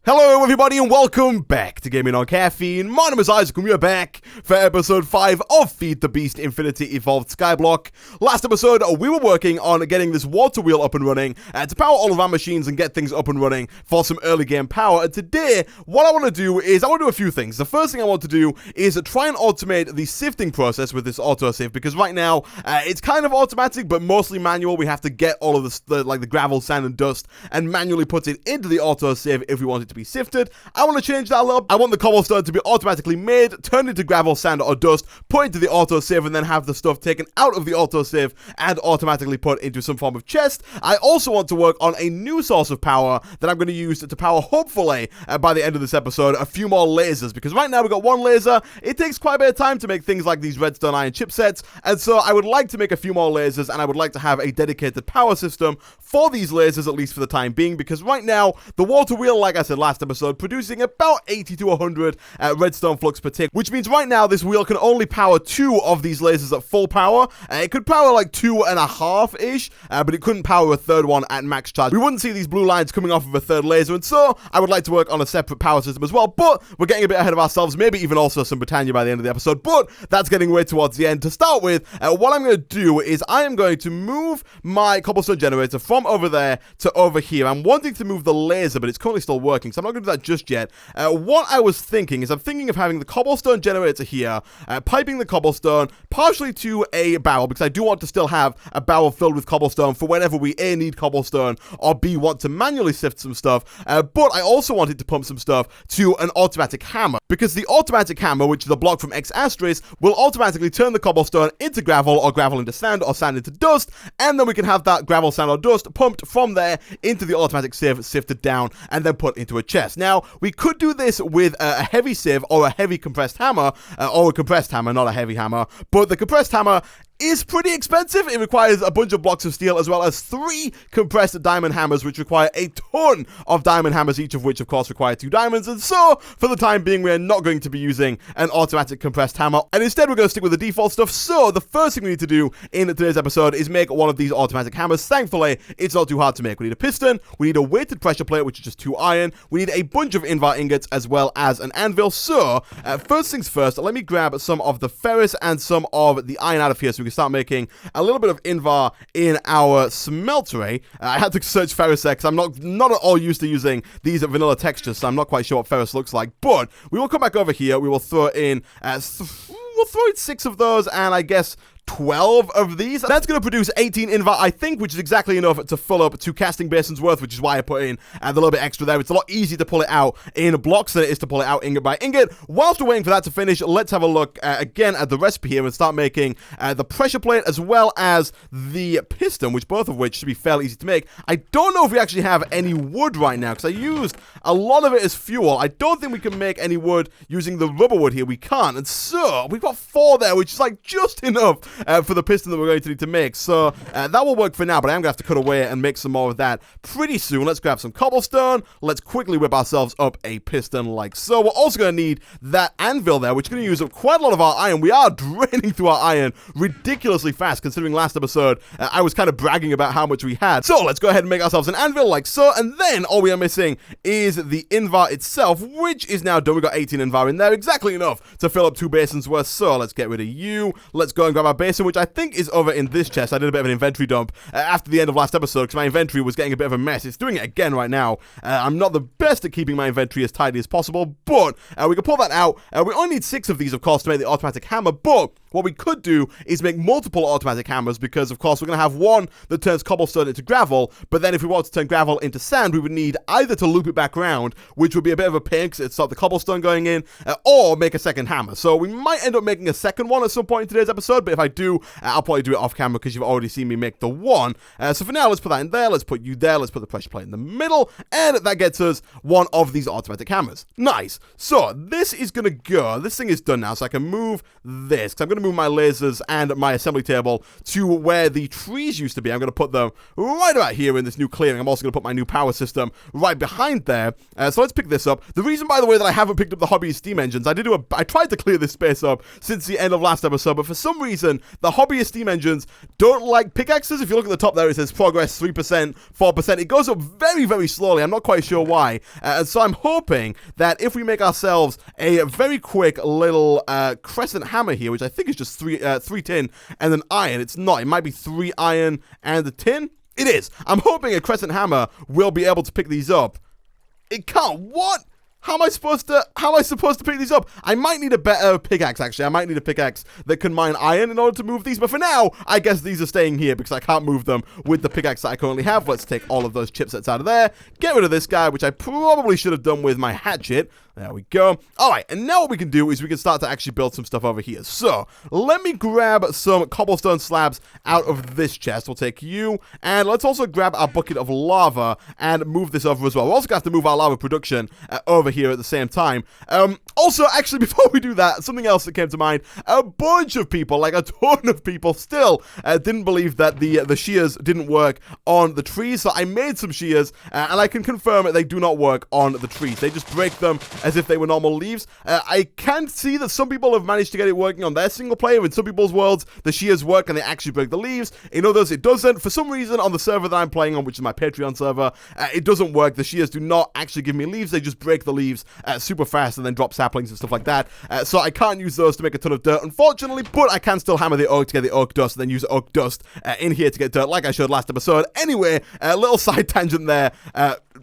Hello everybody and welcome back to Gaming on Caffeine. My name is Isaac and we are back for episode 5 of FTB Infinity Evolved Skyblock. Last episode we were working on getting this water wheel up and running to power all of our machines and get things up and running for some early game power. And today what I want to do is I want to do a few things. The first thing I want to do is try and automate the sifting process with this autosave, because right now it's kind of automatic but mostly manual. We have to get all of the gravel, sand and dust and manually put it into the autosave if we want it to be sifted. I want to change that a little. I want the cobblestone to be automatically made, turned into gravel, sand or dust, put into the autosave, and then have the stuff taken out of the autosave and automatically put into some form of chest. I also want to work on a new source of power that I'm going to use to power, hopefully, by the end of this episode, a few more lasers, because right now we've got one laser. It takes quite a bit of time to make things like these redstone iron chipsets, and so I would like to make a few more lasers, and I would like to have a dedicated power system for these lasers, at least for the time being, because right now, the water wheel, like I said last episode, producing about 80 to 100 redstone flux per tick, which means right now this wheel can only power 2 of these lasers at full power. It could power like 2.5-ish, but it couldn't power a third one at max charge. We wouldn't see these blue lines coming off of a third laser, and so I would like to work on a separate power system as well, but we're getting a bit ahead of ourselves, maybe even also some Britannia by the end of the episode, but that's getting way towards the end. To start with, what I'm going to do is I am going to move my cobblestone generator from over there to over here. I'm wanting to move the laser, but it's currently still working, so I'm not going to do that just yet. What I was thinking is I'm thinking of having the cobblestone generator here, piping the cobblestone partially to a barrel, because I do want to still have a barrel filled with cobblestone for whenever we A, need cobblestone, or B, want to manually sift some stuff, but I also wanted to pump some stuff to an automatic hammer, because the automatic hammer, which is a block from X asterisk, will automatically turn the cobblestone into gravel, or gravel into sand, or sand into dust, and then we can have that gravel, sand, or dust pumped from there into the automatic sieve, sifted down, and then put into a chest. Now, we could do this with a heavy sieve or a heavy compressed hammer, or a compressed hammer, not a heavy hammer, but the compressed hammer is pretty expensive. It requires a bunch of blocks of steel as well as 3 compressed diamond hammers, which require a ton of diamond hammers, each of which of course require 2 diamonds, and so for the time being we are not going to be using an automatic compressed hammer, and instead we're going to stick with the default stuff. So the first thing we need to do in today's episode is make one of these automatic hammers. Thankfully it's not too hard to make. We need a piston, we need a weighted pressure plate, which is just 2 iron, we need a bunch of invar ingots as well as an anvil. So first things first, let me grab some of the ferrous and some of the iron out of here so we can start making a little bit of invar in our smeltery. I had to search ferrous there because I'm not at all used to using these vanilla textures, so I'm not quite sure what ferrous looks like, but we will come back over here, we will throw in we'll throw in 6 of those, and I guess 12 of these. That's going to produce 18 invar, I think, which is exactly enough to fill up 2 casting basins worth, which is why I put in the little bit extra there. It's a lot easier to pull it out in blocks than it is to pull it out ingot by ingot. Whilst we're waiting for that to finish, let's have a look again at the recipe here and start making the pressure plate as well as the piston, both of which should be fairly easy to make. I don't know if we actually have any wood right now, because I used a lot of it as fuel. I don't think we can make any wood using the rubber wood here. We can't, and so we've got 4 there, which is like just enough for the piston that we're going to need to make. So that will work for now, but I am going to have to cut away and make some more of that pretty soon. Let's grab some cobblestone. Let's quickly whip ourselves up a piston like so. We're also going to need that anvil there, which is going to use up quite a lot of our iron. We are draining through our iron ridiculously fast, considering last episode I was kind of bragging about how much we had. So let's go ahead and make ourselves an anvil like so, and then all we are missing is the invar itself, which is now done. We've got 18 invar in there, exactly enough to fill up 2 basins worth. So let's get rid of you. Let's go and grab our basin, which I think is over in this chest. I did a bit of an inventory dump after the end of last episode because my inventory was getting a bit of a mess. It's doing it again right now. I'm not the best at keeping my inventory as tidy as possible, but we can pull that out. We only need 6 of these, of course, to make the automatic hammer, but what we could do is make multiple automatic hammers, because of course we're going to have one that turns cobblestone into gravel, but then if we want to turn gravel into sand, we would need either to loop it back around, which would be a bit of a pain because it'd stop the cobblestone going in, or make a second hammer. So we might end up making a second one at some point in today's episode, but if I do, I'll probably do it off camera because you've already seen me make the one. So for now, let's put that in there, let's put you there, let's put the pressure plate in the middle, and that gets us one of these automatic hammers. Nice. So this is going to go, this thing is done now, so I can move this, because I'm going to move my lasers and my assembly table to where the trees used to be. I'm going to put them right about here in this new clearing. I'm also going to put my new power system right behind there. So let's pick this up. The reason, by the way, that I haven't picked up the hobby steam engines, I tried to clear this space up since the end of last episode, but for some reason, reason, the hobbyist steam engines don't like pickaxes. If you look at the top there, it says progress 3%, 4%. It goes up very, very slowly. I'm not quite sure why. And so I'm hoping that if we make ourselves a very quick little crescent hammer here, which I think is just three tin and an iron. It's not. It might be 3 iron and a tin. It is. I'm hoping a crescent hammer will be able to pick these up. It can't. What? How am I supposed to pick these up? I might need a better pickaxe, actually. I might need a pickaxe that can mine iron in order to move these. But for now, I guess these are staying here because I can't move them with the pickaxe that I currently have. Let's take all of those chipsets out of there. Get rid of this guy, which I probably should have done with my hatchet. There we go. All right, and now what we can do is we can start to actually build some stuff over here. So, let me grab some cobblestone slabs out of this chest. We'll take you, and let's also grab our bucket of lava and move this over as well. We're also going to have to move our lava production over here at the same time. Also, actually, before we do that, something else that came to mind. A bunch of people, like a ton of people, still didn't believe that the shears didn't work on the trees. So I made some shears, and I can confirm that they do not work on the trees. They just break them as if they were normal leaves. I can see that some people have managed to get it working on their single player. In some people's worlds, the shears work and they actually break the leaves. In others, it doesn't. For some reason, on the server that I'm playing on, which is my Patreon server, it doesn't work. The shears do not actually give me leaves. They just break the leaves super fast and then drop saplings and stuff like that. So I can't use those to make a ton of dirt, unfortunately, but I can still hammer the oak to get the oak dust and then use oak dust in here to get dirt like I showed last episode. Anyway, a little side tangent there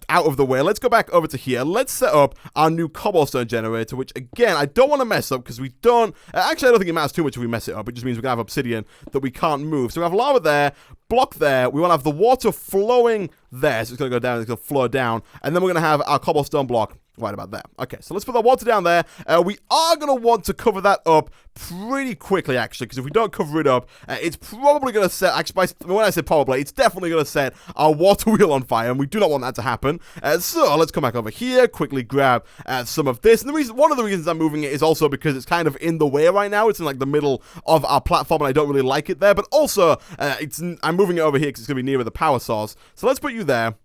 out of the way. Let's go back over to here. Let's set up our new cobblestone generator, which again, I don't want to mess up because we don't, actually I don't think it matters too much if we mess it up. It just means we're going to have obsidian that we can't move. So we have lava there, block there, we want to have the water flowing there, so it's going to go down, it's going to flow down, and then we're going to have our cobblestone block right about there. Okay, so let's put the water down there. We are going to want to cover that up pretty quickly, actually, because if we don't cover it up, it's probably going to set, actually, when I say probably, it's definitely going to set our water wheel on fire, and we do not want that to happen. So let's come back over here, quickly grab some of this. And one of the reasons I'm moving it is also because it's kind of in the way right now. It's in like the middle of our platform, and I don't really like it there. But also, I'm moving it over here because it's going to be nearer the power source. So let's put you there.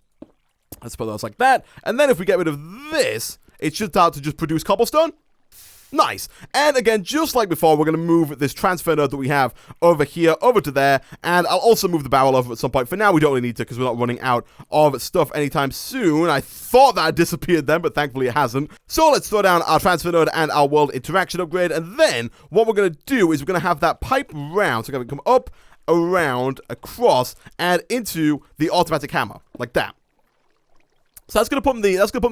Let's put those like that. And then if we get rid of this, it should start to just produce cobblestone. Nice. And again, just like before, we're going to move this transfer node that we have over here, over to there. And I'll also move the barrel over at some point. For now, we don't really need to because we're not running out of stuff anytime soon. I thought that had disappeared then, but thankfully it hasn't. So let's throw down our transfer node and our world interaction upgrade. And then what we're going to do is we're going to have that pipe round. So we're going to come up, around, across, and into the automatic hammer, like that. So that's going to put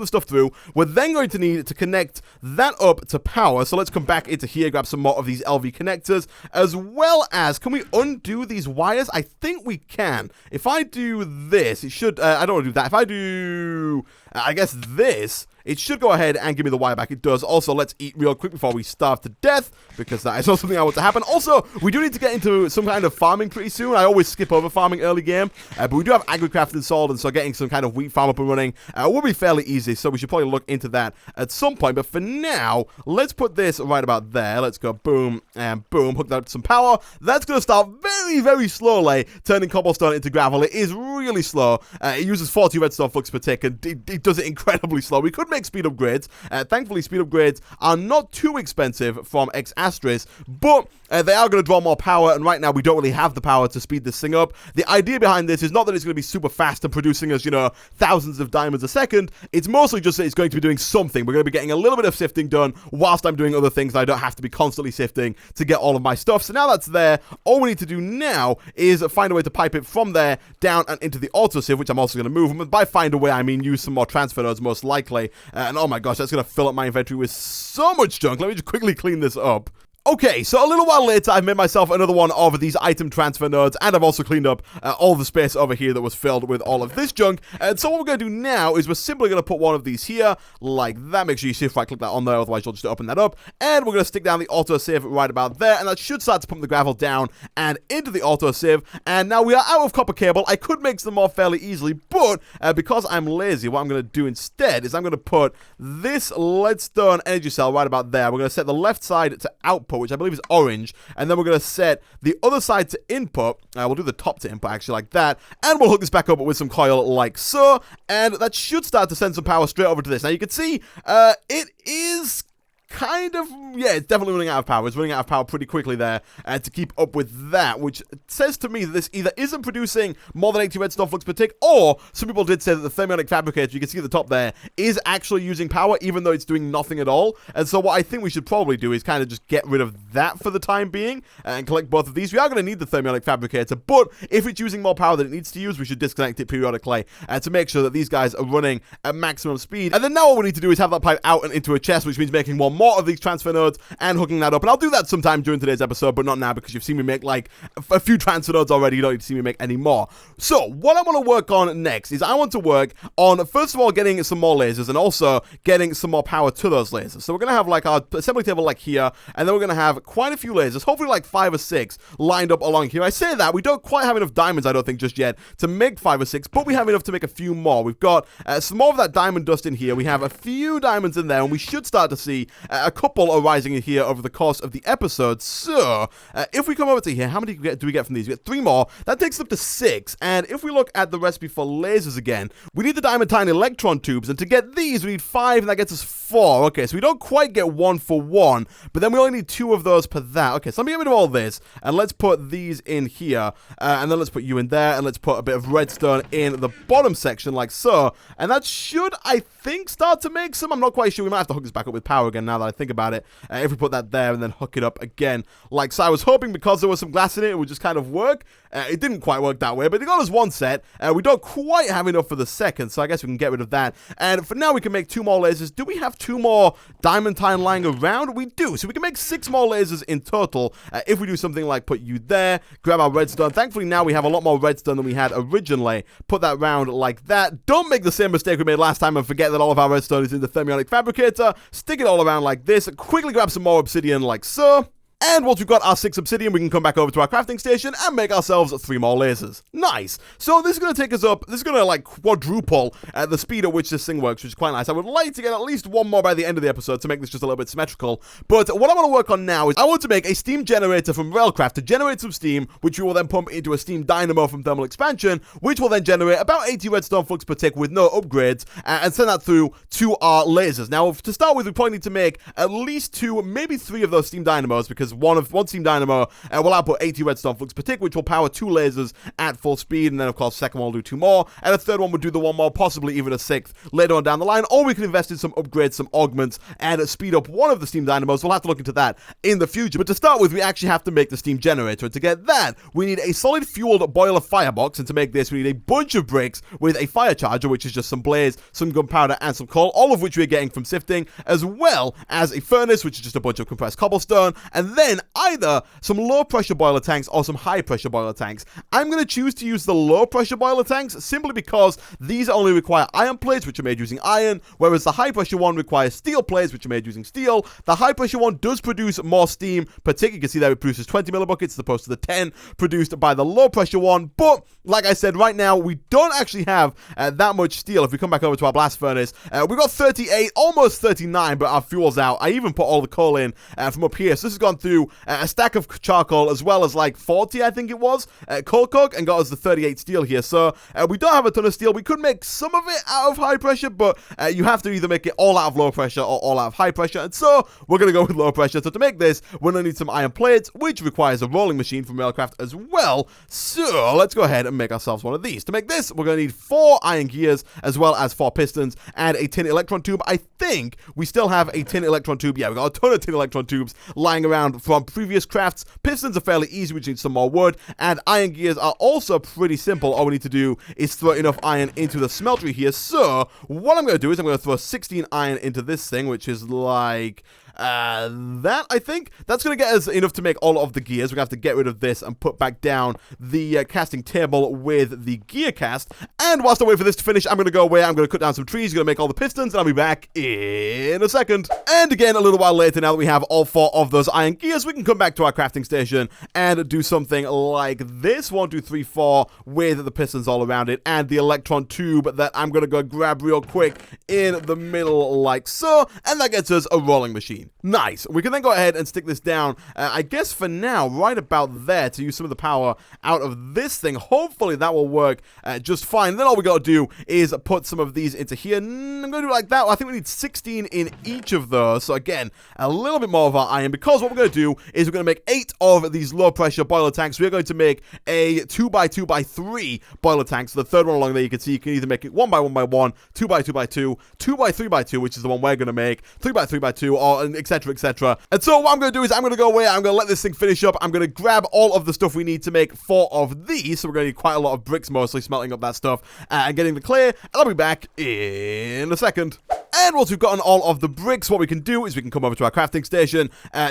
the stuff through. We're then going to need to connect that up to power. So let's come back into here, grab some more of these LV connectors, as well as, can we undo these wires? I think we can. If I do this, it should, I don't want to do that. If I do, I guess this, it should go ahead and give me the wire back. It does. Also, let's eat real quick before we starve to death, because that is not something I want to happen. Also, we do need to get into some kind of farming pretty soon. I always skip over farming early game, but we do have AgriCraft installed, and so getting some kind of wheat farm up and running will be fairly easy, so we should probably look into that at some point. But for now, let's put this right about there. Let's go boom and boom, hook that up to some power. That's going to start very, very slowly turning cobblestone into gravel. It is really slow. It uses 40 redstone flux per tick, and it does it incredibly slow. We could make speed upgrades. Thankfully, speed upgrades are not too expensive from X Astris, but they are going to draw more power, and right now we don't really have the power to speed this thing up. The idea behind this is not that it's going to be super fast and producing us, you know, thousands of diamonds a second. It's mostly just that it's going to be doing something. We're going to be getting a little bit of sifting done whilst I'm doing other things. I don't have to be constantly sifting to get all of my stuff. So now that's there. All we need to do now is find a way to pipe it from there down and into the autosieve, which I'm also going to move. And by find a way, I mean use some more transfer nodes, most likely. And oh my gosh, that's going to fill up my inventory with so much junk. Let me just quickly clean this up. Okay, so a little while later, I've made myself another one of these item transfer nodes, and I've also cleaned up all the space over here that was filled with all of this junk. And so what we're going to do now is we're simply going to put one of these here, like that. Make sure you shift right click that on there, otherwise you'll just open that up. And we're going to stick down the autosave right about there, and that should start to pump the gravel down and into the autosave. And now we are out of copper cable. I could make some more fairly easily, but because I'm lazy, what I'm going to do instead is I'm going to put this leadstone energy cell right about there. We're going to set the left side to output, which I believe is orange, and then we're going to set the other side to input. We'll do the top to input, actually, like that, and we'll hook this back up with some coil like so, and that should start to send some power straight over to this. Now, you can see it is kind of, yeah, it's definitely running out of power. It's running out of power pretty quickly there to keep up with that, which says to me that this either isn't producing more than 80 redstone flux per tick, or some people did say that the thermionic fabricator, you can see at the top there, is actually using power, even though it's doing nothing at all. And so what I think we should probably do is kind of just get rid of that for the time being and collect both of these. We are going to need the thermionic fabricator, but if it's using more power than it needs to use, we should disconnect it periodically to make sure that these guys are running at maximum speed. And then now what we need to do is have that pipe out and into a chest, which means making one more of these transfer nodes and hooking that up. And I'll do that sometime during today's episode, but not now, because you've seen me make like a few transfer nodes already. You don't need to see me make any more. So what I want to work on next is I want to work on, first of all, getting some more lasers and also getting some more power to those lasers. So we're going to have like our assembly table like here, and then we're going to have quite a few lasers, hopefully like 5 or 6 lined up along here. I say that, we don't quite have enough diamonds, I don't think, just yet to make 5 or 6, but we have enough to make a few more. We've got some more of that diamond dust in here. We have a few diamonds in there, and we should start to see a couple arising in here over the course of the episode. So if we come over to here, how many do we get from these? We get 3 more. That takes us up to 6. And if we look at the recipe for lasers again, we need the diamantine electron tubes, and to get these we need 5, and that gets us 4. Okay, so we don't quite get 1 for 1, but then we only need 2 of those per that. Okay, so let me get rid of all this, and let's put these in here, and then let's put you in there, and let's put a bit of redstone in the bottom section like so, and that should, I think, start to make some. I'm not quite sure. We might have to hook this back up with power again now that I think about it. If we put that there and then hook it up again like so. I was hoping because there was some glass in it, it would just kind of work. It didn't quite work that way, but it got us 1 set. We don't quite have enough for the second, so I guess we can get rid of that. And for now, we can make 2 more lasers. Do we have 2 more diamantine lying around? We do, so we can make 6 more lasers in total if we do something like put you there, grab our redstone. Thankfully, now we have a lot more redstone than we had originally. Put that round like that. Don't make the same mistake we made last time and forget that all of our redstone is in the thermionic fabricator. Stick it all around like this. Quickly grab some more obsidian like so. And once we've got our 6 obsidian, we can come back over to our crafting station and make ourselves 3 more lasers. Nice. So this is going to take us up, this is going to like quadruple the speed at which this thing works, which is quite nice. I would like to get at least 1 more by the end of the episode to make this just a little bit symmetrical. But what I want to work on now is I want to make a steam generator from Railcraft to generate some steam, which we will then pump into a steam dynamo from thermal expansion, which will then generate about 80 redstone flux per tick with no upgrades, and send that through to our lasers. Now, to start with, we probably need to make at least 2, maybe 3 of those steam dynamos, because one steam dynamo will output 80 redstone flux per tick, which will power 2 lasers at full speed, and then of course the second one will do 2 more, and a third one will do the 1 more, possibly even a 6th later on down the line. Or we can invest in some upgrades, some augments, and speed up one of the steam dynamos. We'll have to look into that in the future, but to start with, we actually have to make the steam generator, and to get that, we need a solid fueled boiler firebox, and to make this, we need a bunch of bricks with a fire charger, which is just some blaze, some gunpowder, and some coal, all of which we're getting from sifting, as well as a furnace, which is just a bunch of compressed cobblestone, and then either some low pressure boiler tanks or some high pressure boiler tanks. I'm going to choose to use the low pressure boiler tanks simply because these only require iron plates, which are made using iron, whereas the high pressure one requires steel plates, which are made using steel. The high pressure one does produce more steam per tick. You can see that it produces 20 millibuckets as opposed to the 10 produced by the low pressure one. But like I said, right now we don't actually have that much steel. If we come back over to our blast furnace, we've got 38, almost 39, but our fuel's out. I even put all the coal in from up here, so this has gone through a stack of charcoal as well as like 40, I think it was, coal coke, and got us the 38 steel here. So we don't have a ton of steel. We could make some of it out of high pressure, but you have to either make it all out of low pressure or all out of high pressure, and so we're going to go with low pressure. So to make this, we're going to need some iron plates, which requires a rolling machine from Railcraft as well. So let's go ahead and make ourselves one of these. To make this, we're going to need 4 iron gears as well as 4 pistons and a tin electron tube. I think we still have a tin electron tube. Yeah, we got a ton of tin electron tubes lying around from previous crafts. Pistons are fairly easy, we just need some more wood, and iron gears are also pretty simple. All we need to do is throw enough iron into the smeltery here. So what I'm going to do is I'm going to throw 16 iron into this thing, which is like that, I think. That's going to get us enough to make all of the gears. We're going to have to get rid of this and put back down the casting table with the gear cast. And whilst I wait for this to finish, I'm going to go away. I'm going to cut down some trees, going to make all the pistons, and I'll be back in a second. And again, a little while later, now that we have all 4 of those iron gears, we can come back to our crafting station and do something like this. 1, 2, 3, 4 with the pistons all around it, and the electron tube that I'm going to go grab real quick in the middle like so. And that gets us a rolling machine. 16. Nice. We can then go ahead and stick this down, I guess for now, right about there to use some of the power out of this thing. Hopefully that will work just fine. And then all we got to do is put some of these into here. I'm going to do it like that. I think we need 16 in each of those. So again, a little bit more of our iron, because what we're going to do is we're going to make 8 of these low pressure boiler tanks. We're going to make a 2x2x3 boiler tank. So the third one along there, you can see you can either make it 1x1x1, 2x2x2, 2x3x2, which is the one we're going to make, 3x3x2, or etc, etc. And so what I'm going to do is I'm going to go away, I'm going to let this thing finish up, I'm going to grab all of the stuff we need to make 4 of these, so we're going to need quite a lot of bricks mostly, smelting up that stuff, and getting the clay, and I'll be back in a second. And once we've gotten all of the bricks, what we can do is we can come over to our crafting station,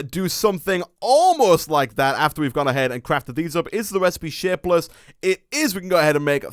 do something almost like that after we've gone ahead and crafted these up. Is the recipe shapeless? It is. We can go ahead and make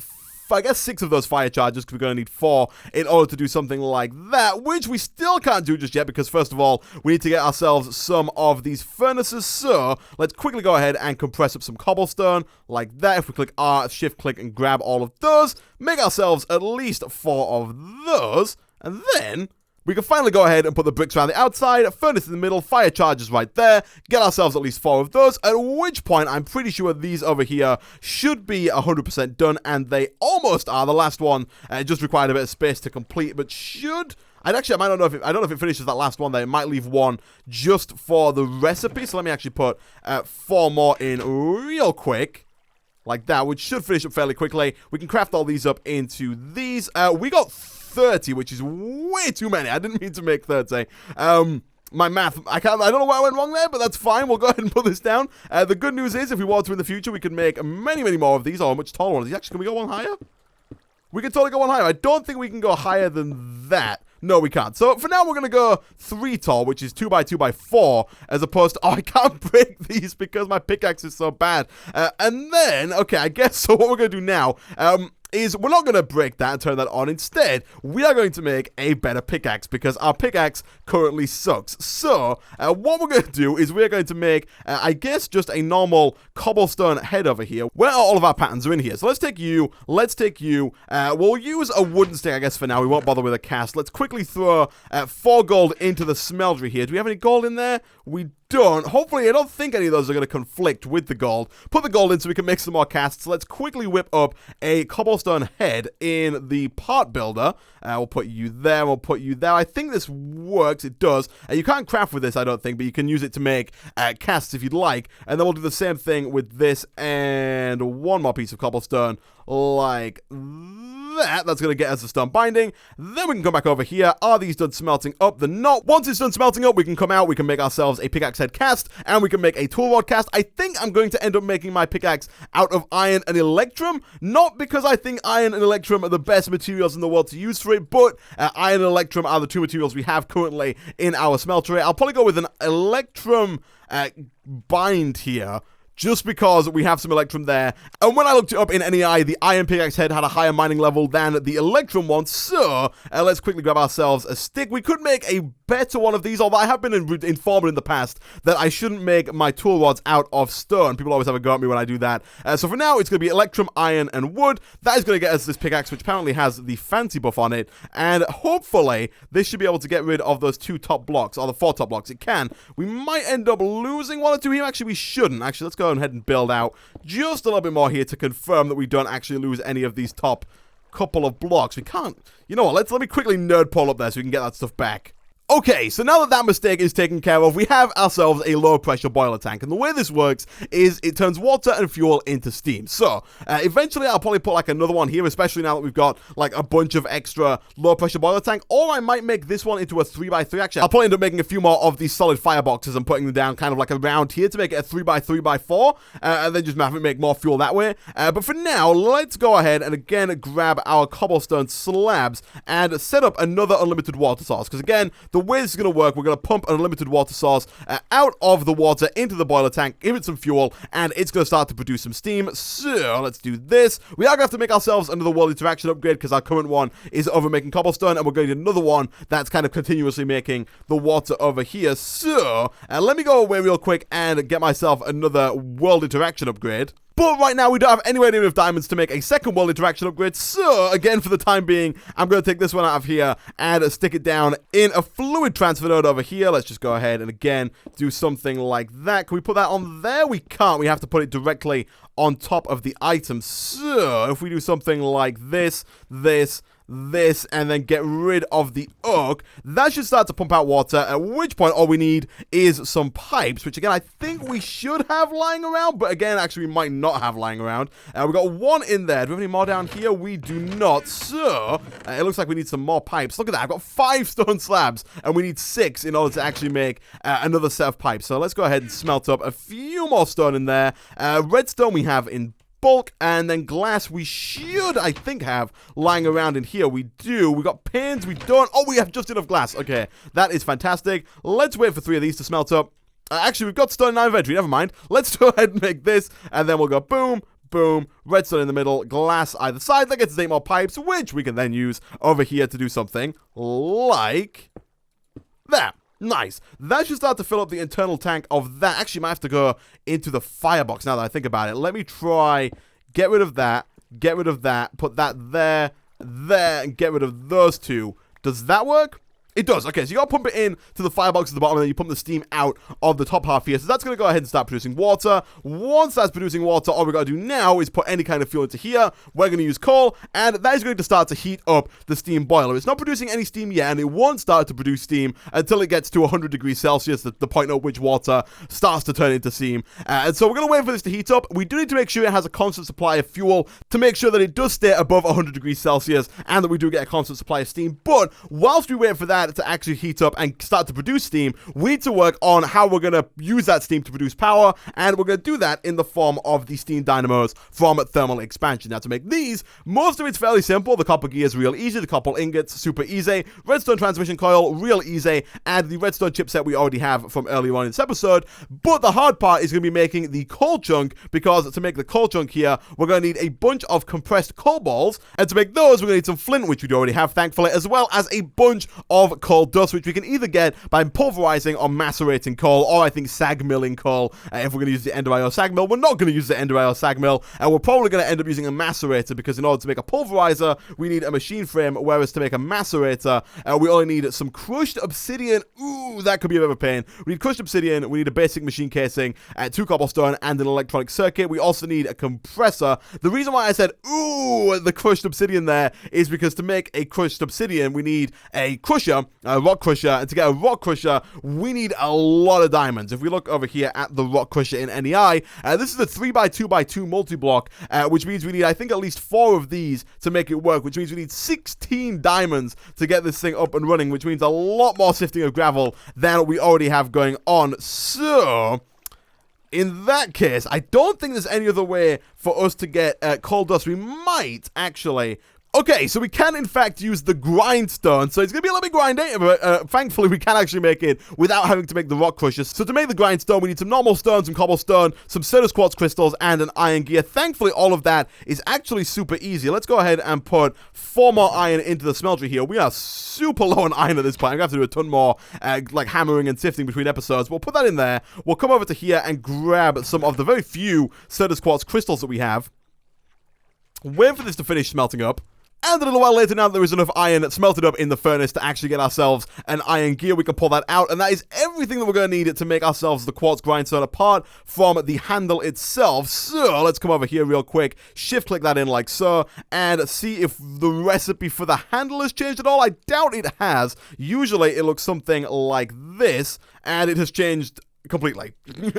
I guess 6 of those fire charges, because we're going to need 4 in order to do something like that, which we still can't do just yet, because first of all, we need to get ourselves some of these furnaces. So let's quickly go ahead and compress up some cobblestone like that. If we click R, shift click, and grab all of those, make ourselves at least 4 of those, and then we can finally go ahead and put the bricks around the outside, furnace in the middle, fire charges right there, get ourselves at least 4 of those, at which point I'm pretty sure these over here should be 100% done, and they almost are. The last one just required a bit of space to complete, but should... I don't know if it finishes that last one there. It might leave 1 just for the recipe, so let me actually put 4 more in real quick. Like that, which should finish up fairly quickly. We can craft all these up into these. We got 30, which is way too many. I didn't mean to make 30. My math, I don't know where I went wrong there, but that's fine. We'll go ahead and put this down. The good news is, if we want to in the future, we can make many, many more of these, or a much taller ones. Actually, can we go one higher? We can totally go one higher. I don't think we can go higher than that. No, we can't. So for now, we're going to go 3 tall, which is 2x2x4, as opposed to... Oh, I can't break these because my pickaxe is so bad. And then, okay, I guess so what we're going to do now... is we're not going to break that and turn that on. Instead, we are going to make a better pickaxe, because our pickaxe currently sucks. So, what we're going to do is we're going to make, I guess, just a normal cobblestone head over here, where all of our patterns are in here. So let's take you, we'll use a wooden stick, I guess, for now. We won't bother with a cast. Let's quickly throw 4 gold into the smeltery here. Do we have any gold in there? We don't. Hopefully, I don't think any of those are going to conflict with the gold. Put the gold in so we can make some more casts. Let's quickly whip up a cobblestone head in the part builder. We'll put you there. We'll put you there. I think this works. It does. You can't craft with this, I don't think, but you can use it to make casts if you'd like. And then we'll do the same thing with this and 1 more piece of cobblestone like that. That's going to get us a stone binding. Then we can come back over here. Are these done smelting up? They're not. Once it's done smelting up, we can come out. We can make ourselves a pickaxe head cast, and we can make a tool rod cast. I think I'm going to end up making my pickaxe out of iron and electrum. Not because I think iron and electrum are the best materials in the world to use for it, but iron and electrum are the 2 materials we have currently in our smeltery. I'll probably go with an electrum bind here, just because we have some electrum there. And when I looked it up in NEI, the iron pickaxe head had a higher mining level than the electrum one, so let's quickly grab ourselves a stick. We could make a better one of these, although I have been informed in the past that I shouldn't make my tool rods out of stone. People always have a go at me when I do that. So for now, it's going to be electrum, iron, and wood. That is going to get us this pickaxe, which apparently has the fancy buff on it, and hopefully, this should be able to get rid of those 2 top blocks, or the 4 top blocks. It can. We might end up losing 1 or 2 here. Actually, we shouldn't. Actually, let's go ahead and build out just a little bit more here to confirm that we don't actually lose any of these top couple of blocks. We can't. You know what? Let me quickly nerd pull up there so we can get that stuff back. Okay, so now that that mistake is taken care of, we have ourselves a low-pressure boiler tank. And the way this works is it turns water and fuel into steam. So, eventually I'll probably put, like, another one here, especially now that we've got, like, a bunch of extra low-pressure boiler tank. Or I might make this one into a 3x3. Actually, I'll probably end up making a few more of these solid fireboxes and putting them down kind of like around here to make it a 3x3x4. And then just make more fuel that way. But for now, let's go ahead and, again, grab our cobblestone slabs and set up another unlimited water source. Because, again, the way this is going to work, we're going to pump an unlimited water source out of the water into the boiler tank, give it some fuel, and it's going to start to produce some steam. So, let's do this. We are going to have to make ourselves another world interaction upgrade because our current one is over making cobblestone, and we're going to need another one that's kind of continuously making the water over here. So, let me go away real quick and get myself another world interaction upgrade. But right now, we don't have anywhere near enough diamonds to make a second world interaction upgrade. So, again, for the time being, I'm going to take this one out of here and stick it down in a fluid transfer node over here. Let's just go ahead and, again, do something like that. Can we put that on there? We can't. We have to put it directly on top of the item. So, if we do something like this, and then get rid of the oak, that should start to pump out water, at which point all we need is some pipes, which again I think we should have lying around, but again actually we might not have lying around. We've got one in there. Do we have any more down here? We do not. So it looks like we need some more pipes. Look at that, I've got 5 stone slabs and we need 6 in order to actually make another set of pipes. So let's go ahead and smelt up a few more stone in there. Redstone we have in bulk, and then glass we should, I think, have lying around in here. We do. We got pins. We don't. Oh, we have just enough glass. Okay, that is fantastic. Let's wait for 3 of these to smelt up. Actually, we've got stone in our inventory. Never mind. Let's go ahead and make this, and then we'll go boom, boom, redstone in the middle, glass either side. That gets us 8 more pipes, which we can then use over here to do something like that. Nice. That should start to fill up the internal tank of that. Actually, might have to go into the firebox now that I think about it. Let me try, get rid of that, put that there, and get rid of those 2. Does that work? It does. Okay, so you got to pump it in to the firebox at the bottom, and then you pump the steam out of the top half here. So that's going to go ahead and start producing water. Once that's producing water, all we've got to do now is put any kind of fuel into here. We're going to use coal, and that is going to start to heat up the steam boiler. It's not producing any steam yet, and it won't start to produce steam until it gets to 100 degrees Celsius, the point at which water starts to turn into steam. And so we're going to wait for this to heat up. We do need to make sure it has a constant supply of fuel to make sure that it does stay above 100 degrees Celsius, and that we do get a constant supply of steam. But whilst we wait for that to actually heat up and start to produce steam, we need to work on how we're going to use that steam to produce power, and we're going to do that in the form of the steam dynamos from thermal expansion. Now, to make these, most of it's fairly simple. The copper gear is real easy, the copper ingots super easy, redstone transmission coil real easy, and the redstone chipset we already have from earlier on in this episode. But the hard part is going to be making the coal chunk, because to make the coal chunk here, we're going to need a bunch of compressed coal balls, and to make those, we're going to need some flint, which we already have, thankfully, as well as a bunch of coal dust, which we can either get by pulverizing or macerating coal, or I think sag milling coal. If we're going to use the Ender IO sag mill, we're not going to use the Ender IO sag mill, and we're probably going to end up using a macerator, because in order to make a pulverizer, we need a machine frame, whereas to make a macerator, we only need some crushed obsidian. Ooh, that could be a bit of a pain. We need crushed obsidian, we need a basic machine casing, 2 cobblestone, and an electronic circuit. We also need a compressor. The reason why I said, ooh, the crushed obsidian there is because to make a crushed obsidian, we need a crusher, a rock crusher, and to get a rock crusher, we need a lot of diamonds. If we look over here at the rock crusher in NEI, this is a 3x2x2 multi-block, which means we need, I think, at least 4 of these to make it work, which means we need 16 diamonds to get this thing up and running, which means a lot more sifting of gravel than we already have going on. So in that case, I don't think there's any other way for us to get coal dust. We might actually. Okay, so we can, in fact, use the grindstone. So it's going to be a little bit grindy, but thankfully we can actually make it without having to make the rock crushers. So to make the grindstone, we need some normal stone, some cobblestone, some Certus quartz crystals, and an iron gear. Thankfully, all of that is actually super easy. Let's go ahead and put 4 more iron into the smeltery here. We are super low on iron at this point. I'm going to have to do a ton more, like hammering and sifting between episodes. We'll put that in there. We'll come over to here and grab some of the very few Certus quartz crystals that we have. Wait for this to finish smelting up. And a little while later, now that there is enough iron smelted up in the furnace to actually get ourselves an iron gear, we can pull that out. And that is everything that we're going to need to make ourselves the quartz grindstone, apart from the handle itself. So let's come over here real quick, shift click that in like so, and see if the recipe for the handle has changed at all. I doubt it has. Usually it looks something like this, and it has changed completely.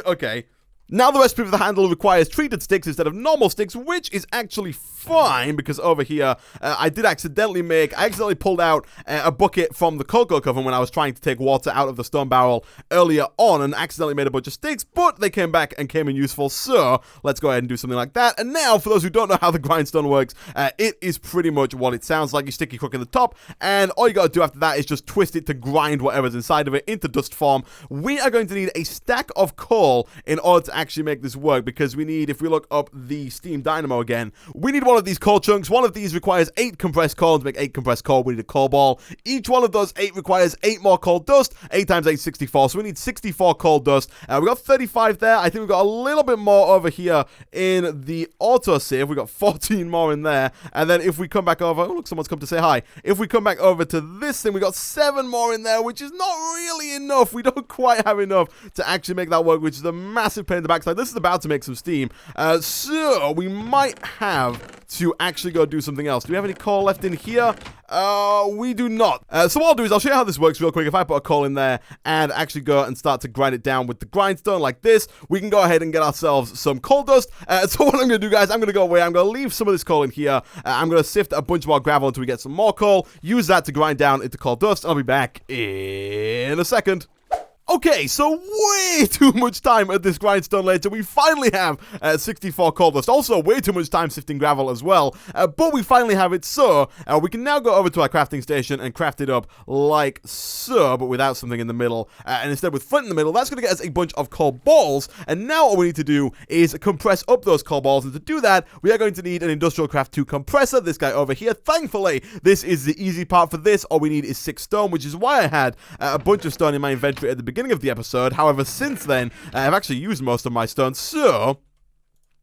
Okay. Now the recipe for the handle requires treated sticks instead of normal sticks, which is actually fine, because over here, I accidentally pulled out a bucket from the cocoa coven when I was trying to take water out of the stone barrel earlier on, and accidentally made a bunch of sticks, but they came back and came in useful, so let's go ahead and do something like that. And now, for those who don't know how the grindstone works, it is pretty much what it sounds like. You stick your crook in the top, and all you gotta do after that is just twist it to grind whatever's inside of it into dust form. We are going to need a stack of coal in order to to actually make this work, because we need, if we look up the Steam Dynamo again, we need one of these coal chunks. One of these requires 8 compressed coal. To make 8 compressed coal, we need a coal ball. Each one of those 8 requires 8 more coal dust. 8 times 8 is 64, so we need 64 coal dust. We got 35 there. I think we got a little bit more over here in the autosave. We got 14 more in there. And then if we come back over, oh look, someone's come to say hi. If we come back over to this thing, we got 7 more in there, which is not really enough. We don't quite have enough to actually make that work, which is a massive pain in the backside. This is about to make some steam. So we might have to actually go do something else. Do we have any coal left in here? We do not. So what I'll do is I'll show you how this works real quick. If I put a coal in there and actually go and start to grind it down with the grindstone like this, we can go ahead and get ourselves some coal dust. So what I'm going to do, guys, I'm going to go away. I'm going to leave some of this coal in here. I'm going to sift a bunch more gravel until we get some more coal. Use that to grind down into coal dust. I'll be back in a second. Okay, so way too much time at this grindstone later. We finally have 64 coal dust. Also, way too much time sifting gravel as well. But we finally have it, so we can now go over to our crafting station and craft it up like so, but without something in the middle. And instead with flint in the middle, that's going to get us a bunch of coal balls. And now all we need to do is compress up those coal balls. And to do that, we are going to need an Industrial Craft 2 compressor. This guy over here. Thankfully, this is the easy part for this. All we need is 6 stone, which is why I had a bunch of stone in my inventory at the beginning of the episode. However, since then, I've actually used most of my stone, so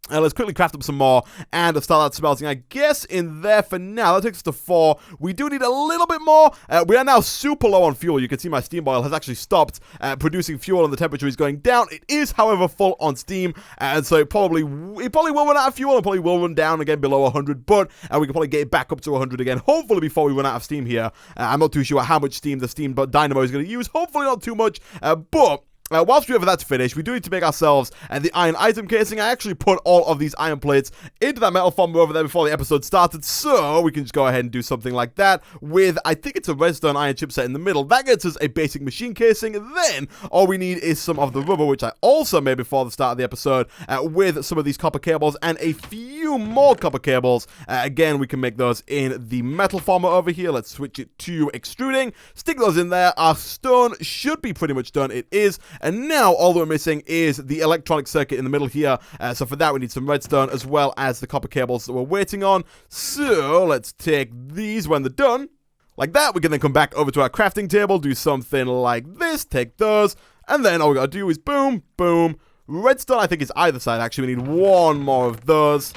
let's quickly craft up some more and start that smelting, I guess, in there for now. That takes us to 4. We do need a little bit more. We are now super low on fuel. You can see my steam boil has actually stopped producing fuel and the temperature is going down. It is, however, full on steam, and so it probably will run out of fuel and probably will run down again below 100, but we can probably get it back up to 100 again, hopefully before we run out of steam here. I'm not too sure how much steam the Steam Dynamo is going to use. Hopefully not too much, but whilst we have that to finish, we do need to make ourselves the iron item casing. I actually put all of these iron plates into that metal farm over there before the episode started, so we can just go ahead and do something like that with, I think it's a redstone iron chipset in the middle. That gets us a basic machine casing. Then all we need is some of the rubber, which I also made before the start of the episode, with some of these copper cables and a few more copper cables. Again, we can make those in the metal farmer over here. Let's switch it to extruding. Stick those in there. Our stone should be pretty much done. It is. And now all that we're missing is the electronic circuit in the middle here. So for that we need some redstone as well as the copper cables that we're waiting on. So let's take these when they're done. Like that, we can then come back over to our crafting table, do something like this, take those, and then all we gotta do is boom, boom. Redstone, I think, is either side actually. We need 1 more of those.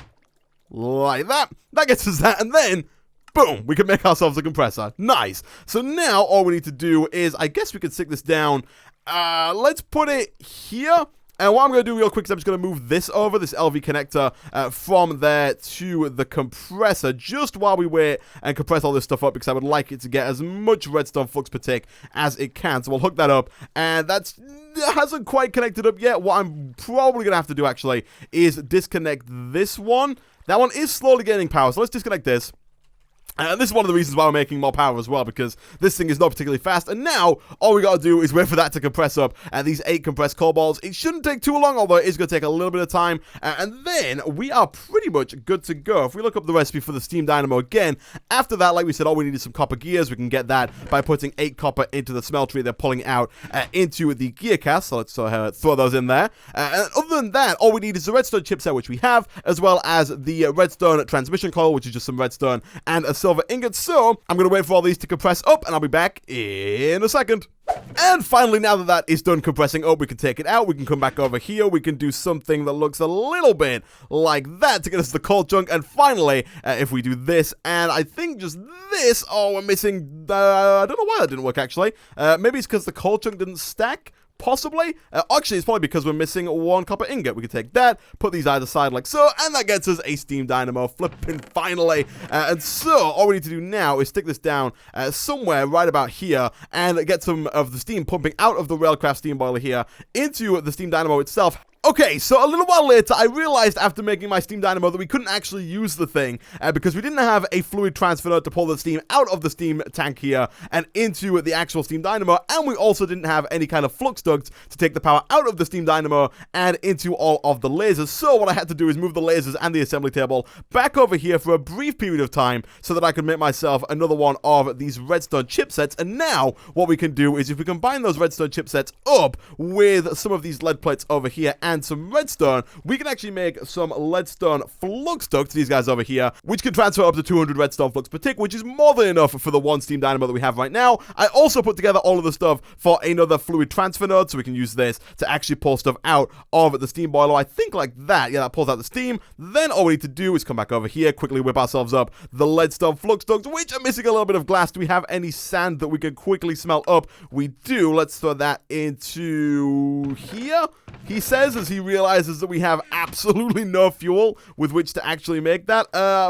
Like that. That gets us that, and then boom, we can make ourselves a compressor. Nice. So now all we need to do is, I guess we can stick this down. Let's put it here. And what I'm going to do real quick is I'm just going to move this over, this LV connector, from there to the compressor, just while we wait and compress all this stuff up, because I would like it to get as much redstone flux per tick as it can. So we'll hook that up, and that hasn't quite connected up yet. What I'm probably going to have to do, actually, is disconnect this one. That one is slowly gaining power, so let's disconnect this. And this is one of the reasons why we're making more power as well, because this thing is not particularly fast. And now, all we gotta do is wait for that to compress up. And these 8 compressed coal balls, it shouldn't take too long, although it is gonna take a little bit of time. And then, we are pretty much good to go. If we look up the recipe for the Steam Dynamo again, after that, like we said, all we need is some copper gears. We can get that by putting 8 copper into the smeltery. They're pulling out into the gear cast, so let's throw those in there. And other than that, all we need is the redstone chipset, which we have, as well as the redstone transmission coil, which is just some redstone, and a silver ingot. So I'm going to wait for all these to compress up, and I'll be back in a second. And finally, now that that is done compressing up, we can take it out. We can come back over here. We can do something that looks a little bit like that to get us the coal chunk. And finally, if we do this, and I think just this, oh, we're missing, I don't know why that didn't work, actually. Maybe it's because the coal chunk didn't stack. Possibly. Actually, it's probably because we're missing 1 copper ingot. We can take that, put these either side like so, and that gets us a Steam Dynamo. Flipping finally. And so, all we need to do now is stick this down somewhere right about here, and get some of the steam pumping out of the Railcraft steam boiler here into the Steam Dynamo itself. Okay, so a little while later, I realized after making my Steam Dynamo that we couldn't actually use the thing because we didn't have a fluid transfer node to pull the steam out of the steam tank here and into the actual Steam Dynamo, and we also didn't have any kind of flux duct to take the power out of the Steam Dynamo and into all of the lasers. So what I had to do is move the lasers and the assembly table back over here for a brief period of time so that I could make myself another one of these redstone chipsets. And now what we can do is if we combine those redstone chipsets up with some of these lead plates over here and and some redstone, we can actually make some leadstone flux ducts, these guys over here, which can transfer up to 200 redstone flux per tick, which is more than enough for the one steam dynamo that we have right now. I also put together all of the stuff for another fluid transfer node, so we can use this to actually pull stuff out of the steam boiler. I think like that. Yeah, that pulls out the steam. Then all we need to do is come back over here, quickly whip ourselves up the leadstone flux ducts, which are missing a little bit of glass. Do we have any sand that we can quickly smelt up? We do. Let's throw that into here, he says, as he realizes that we have absolutely no fuel with which to actually make that.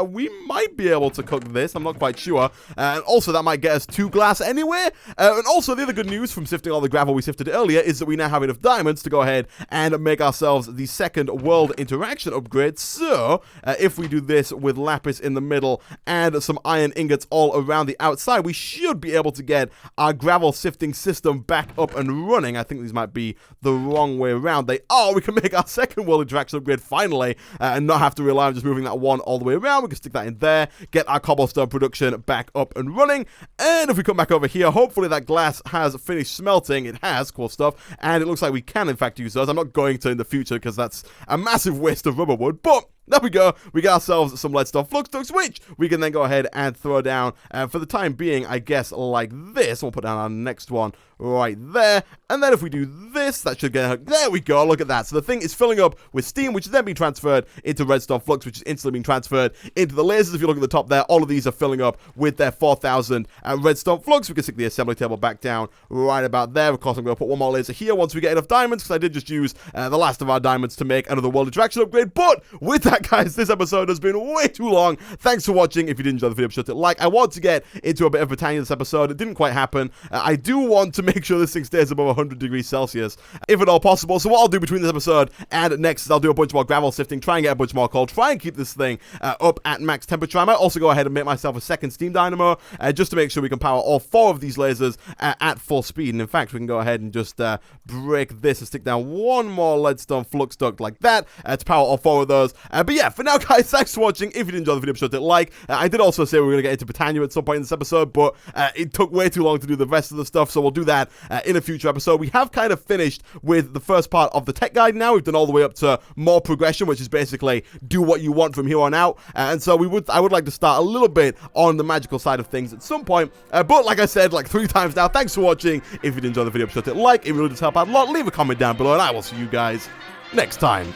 We might be able to cook this. I'm not quite sure. And also, that might get us 2 glass anyway. And also, the other good news from sifting all the gravel we sifted earlier is that we now have enough diamonds to go ahead and make ourselves the second world interaction upgrade. So, if we do this with lapis in the middle and some iron ingots all around the outside, we should be able to get our gravel sifting system back up and running. I think these might be the wrong way around. They are. We can make our second world interaction upgrade finally and not have to rely on just moving that one all the way around. We can stick that in there, get our cobblestone production back up and running. And if we come back over here, hopefully that glass has finished smelting. It has, cool stuff. And it looks like we can, in fact, use those. I'm not going to in the future because that's a massive waste of rubber wood, but there we go. We got ourselves some leadstone flux ducts, which we can then go ahead and throw down. For the time being, I guess, like this. We'll put down our next one right there. And then if we do this, that should get... There we go. Look at that. So the thing is filling up with steam, which is then being transferred into redstone flux, which is instantly being transferred into the lasers. If you look at the top there, all of these are filling up with their 4,000 redstone flux. We can stick the assembly table back down right about there. Of course, I'm going to put one more laser here once we get enough diamonds, because I did just use the last of our diamonds to make another world interaction upgrade. But with that, guys, this episode has been way too long. Thanks for watching. If you did enjoy the video, be sure to like. I want to get into a bit of Britannia this episode. It didn't quite happen. I do want to make sure this thing stays above 100 degrees Celsius, if at all possible. So what I'll do between this episode and next is I'll do a bunch more gravel sifting, try and get a bunch more coal, try and keep this thing up at max temperature. I might also go ahead and make myself a second steam dynamo, just to make sure we can power all 4 of these lasers at full speed. And in fact, we can go ahead and just break this and stick down one more leadstone flux duct like that to power all 4 of those. But yeah, for now, guys, thanks for watching. If you did enjoy the video, be sure to like. I did also say we were going to get into Britannia at some point in this episode, but it took way too long to do the rest of the stuff, so we'll do that in a future episode. We have kind of finished with the first part of the tech guide now. We've done all the way up to more progression, which is basically do what you want from here on out. And so I would like to start a little bit on the magical side of things at some point. But like I said, like 3 times now, thanks for watching. If you did enjoy the video, be sure to like. It really does help out a lot. Leave a comment down below, and I will see you guys next time.